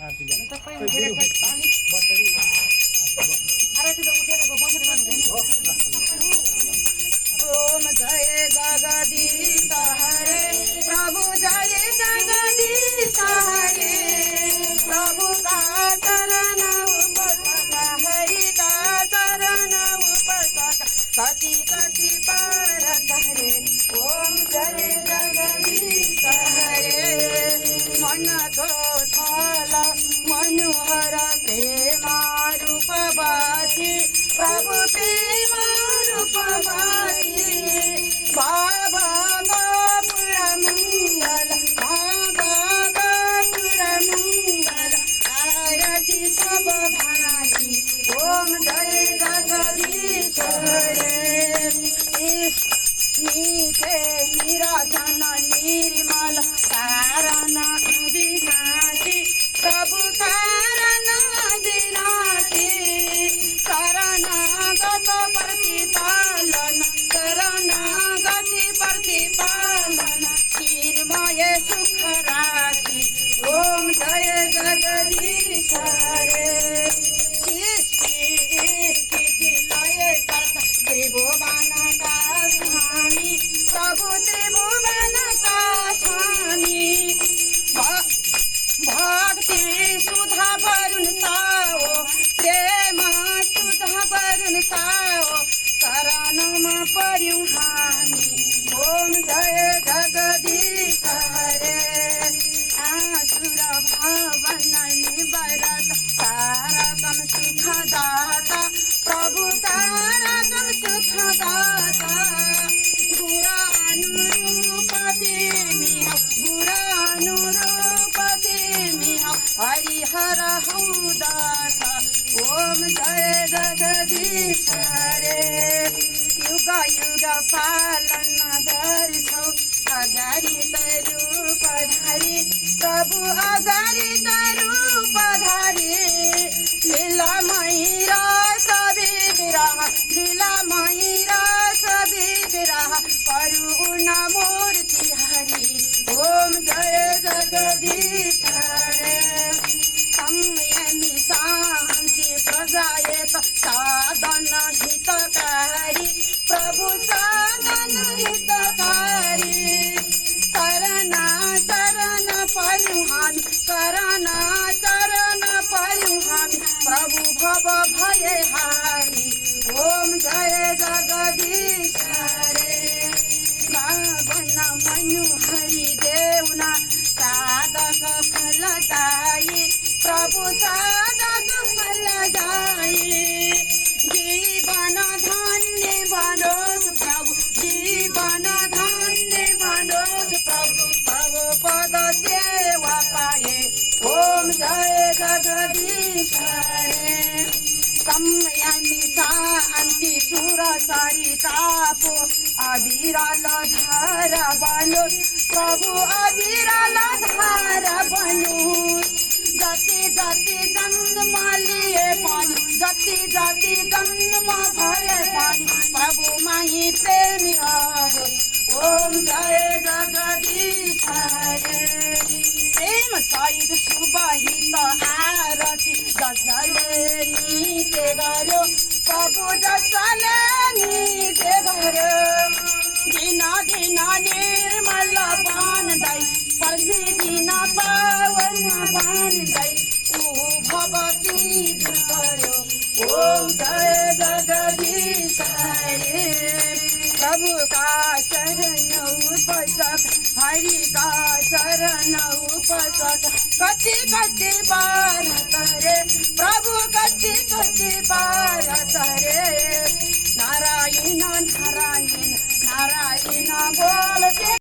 सबै उठेर अलिक आरती त उठेर बसेर गर्नु हुँदैन। ओम जय जगदीश हरे प्रभु जय जगदीश हरे प्रभु का चरण उपासना हरि का चरण उपासना कति कति पारत हरे। ओम जय जगदीश हरे मनको थल मनोहर प्रेमा रूपवासी प्रभु प्रेमा रूपवासी बाबा पुर मंगल बाबा पुर मंगल आरती सब भागी। ओम जय जगदीश हरे नीचे निराजन निर्मल कारण विनाशी प्रभु कारण विनाशी शरणागत प्रतिपालन शरणागत प्रतिपालन चिन्मय सुख राशि। ओम जय जगदीश हरे स्थिति लय करता त्रिभुवन का स्वामी प्रभु त्रिभुवन का स्वामी भक्ति सुधा वरुण साओ प्रेम सुधा वरुण साओ शरणमा पर्यौं हामी। ओम जय जगदीश हरे आसुर भवन निवारत तारकम सुखदाता प्रभु तारकम सुखदाता गुरानुरूप तिमी गुरानुरूप तिमी हरिहर हौदाता। ओम जय जगदीश हरे युग युग पालन गर्छौ अगाडित रूपधारी प्रभु अगाडित रूपधारी लीलामयी रस विग्रह लीलामयी रस विग्रह करुण मूर्ति हरि। ओम जय जगदीश हरे संयमी शान्ति प्रजायत साधन हितकारी प्रभु साधन हितकारी शरण शरण पर्यौं हामी शरण शरण पर्यौं हामी प्रभु भव भयहारी। ओम जय जगदीश हरे बाबन मनु हरि देउना साधक फलदायी प्रभु साधक फलदायी जीवन धन्य बनोस् प्रभु जीवन धन्य बनोस् प्रभु प्रभु पद सेवा पाए। ओम जय जगदीश हरे संयमी शान्ति सुर सरितापो अविरल धार बनोस् प्रभु अविरल धार बनोस् जति जति जन्म लिए पनि जति जति जन्म भए पनि प्रभु माही प्रेमी रहोस्। ओम जय जगदीश हरे प्रेम सहित सुबहित आरती जसले नीते गर्यो प्रभु जसले नीते गर्यो दिन दिन निर्मल बन्दै प्रतिदिन पावन बन्दै ऊ भगवती गर्यो। ओम जय जगदीश हरे प्रभु का चरण उपासक हरि का चरण उपासक कति कति पारत हरे प्रभु कति कति पारत हरे नारायण नारायण नारायण बोलते